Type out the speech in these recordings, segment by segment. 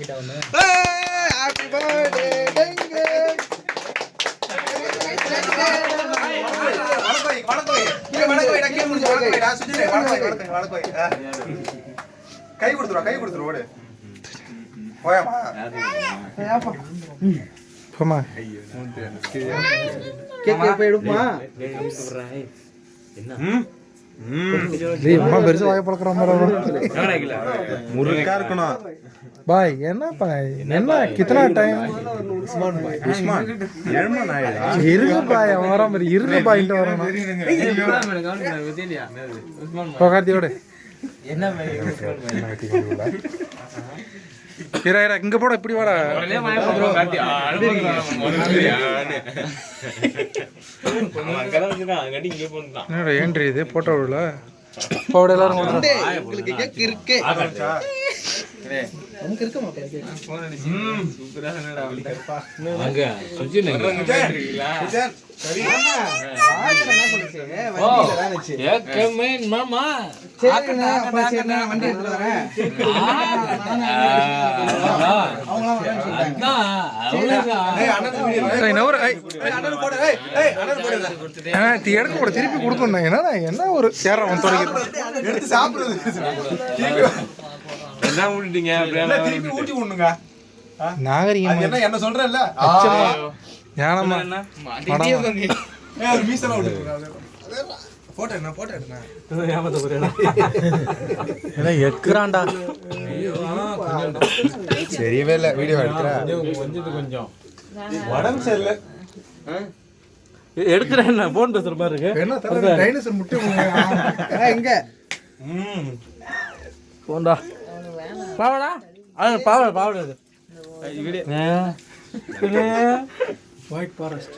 happy birthday dengue கை கொடுத்துரு ஓடு போயாமா போமா கேக் போய் எடுப்போமா அம்மா பெருசா வாய பழக்கிறோம் முருகா இருக்கணும் பாய் என்ன பாய் என்ன கித்தனா டைம் இருங்க பாய் அவன் வராம இருங்க பாயிண்ட் வரணும் கார்த்தியோட இங்க போட இப்படி வாடா ஏன்றி இது போட்டோ விடல போட எல்லாரும் எடுக்க கூட திருப்பி கொடுக்கணும் என்ன ஒரு சேரம் எடுத்து சாப்பிடுறது நாகரிகம் என்ன சொல்றேன்ல தெரியவே இல்ல வீடியோ எடுக்கிறேன் உடம்பு சரியில்லை எடுக்கிறேன் போன் பேசுற மாதிரி இருக்கு எங்க போண்டா பாவடா பாவடா பாவடா ஒயிட் ஃபாரஸ்ட்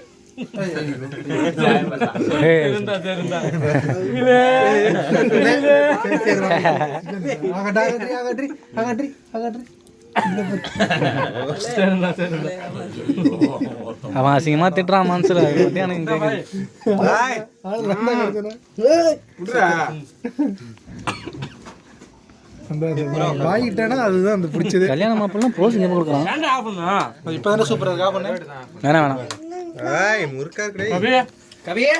அவன் அசிங்கமா திட்டுறான் மனசுல வாங்கிட்டேன்னா அதுதான் அந்த பிடிச்சது கல்யாணம் மாப்பிள்ளை ப்ரோஸ் இங்கே கொடுக்குறான் இப்போ தானே சூப்பராக இருக்கா பண்ணு வேணாம் வேணாம் முறுக்கா கவியே